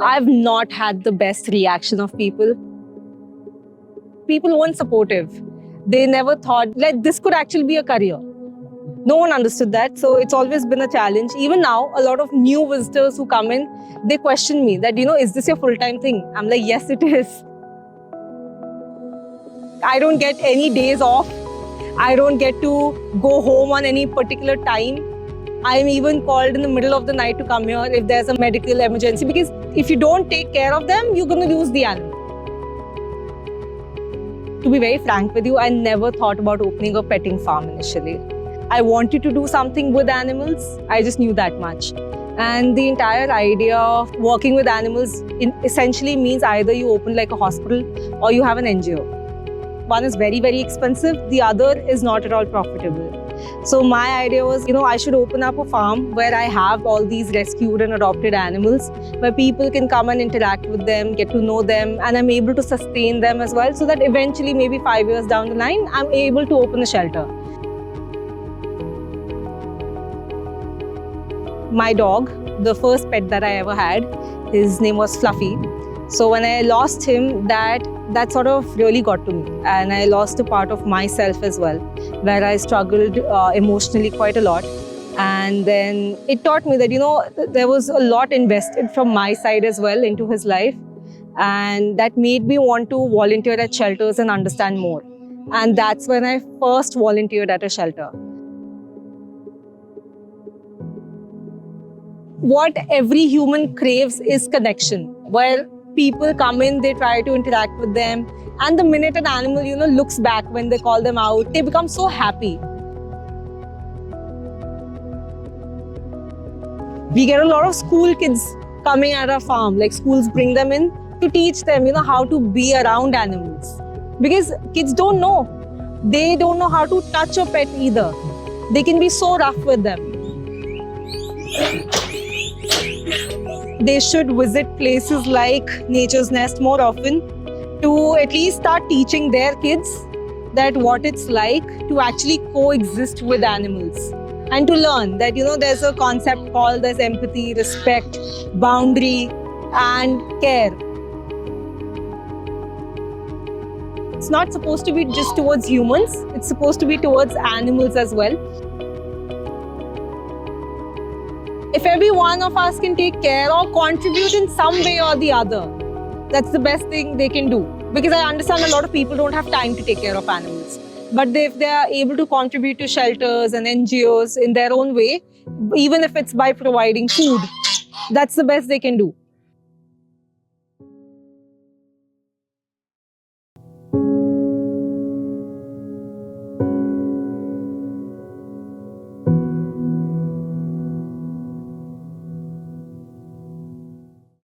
I've not had the best reaction of people. People weren't supportive. They never thought like this could actually be a career. No one understood that. So it's always been a challenge. Even now, a lot of new visitors who come in, they question me that, is this your full-time thing? I'm like, yes, it is. I don't get any days off. I don't get to go home on any particular time. I'm even called in the middle of the night to come here if there's a medical emergency, because if you don't take care of them, you're going to lose the animal. To be very frank with you, I never thought about opening a petting farm initially. I wanted to do something with animals. I just knew that much. And the entire idea of working with animals essentially means either you open like a hospital or you have an NGO. One is very, very expensive. The other is not at all profitable. So my idea was, I should open up a farm where I have all these rescued and adopted animals, where people can come and interact with them, get to know them, and I'm able to sustain them as well, so that eventually, maybe 5 years down the line, I'm able to open a shelter. My dog, the first pet that I ever had, his name was Fluffy. So when I lost him, that sort of really got to me, and I lost a part of myself as well, where I struggled emotionally quite a lot. And then it taught me that, there was a lot invested from my side as well into his life, and that made me want to volunteer at shelters and understand more. And that's when I first volunteered at a shelter. What every human craves is connection, where people come in, they try to interact with them, and the minute an animal, looks back when they call them out, they become so happy. We get a lot of school kids coming at our farm, like schools bring them in to teach them, how to be around animals. Because kids don't know. They don't know how to touch a pet either. They can be so rough with them. They should visit places like Nature's Nest more often to at least start teaching their kids that what it's like to actually coexist with animals, and to learn that there's a concept called as empathy, respect, boundary, and care. It's not supposed to be just towards humans, it's supposed to be towards animals as well. If every one of us can take care or contribute in some way or the other, that's the best thing they can do. Because I understand a lot of people don't have time to take care of animals. But if they are able to contribute to shelters and NGOs in their own way, even if it's by providing food, that's the best they can do.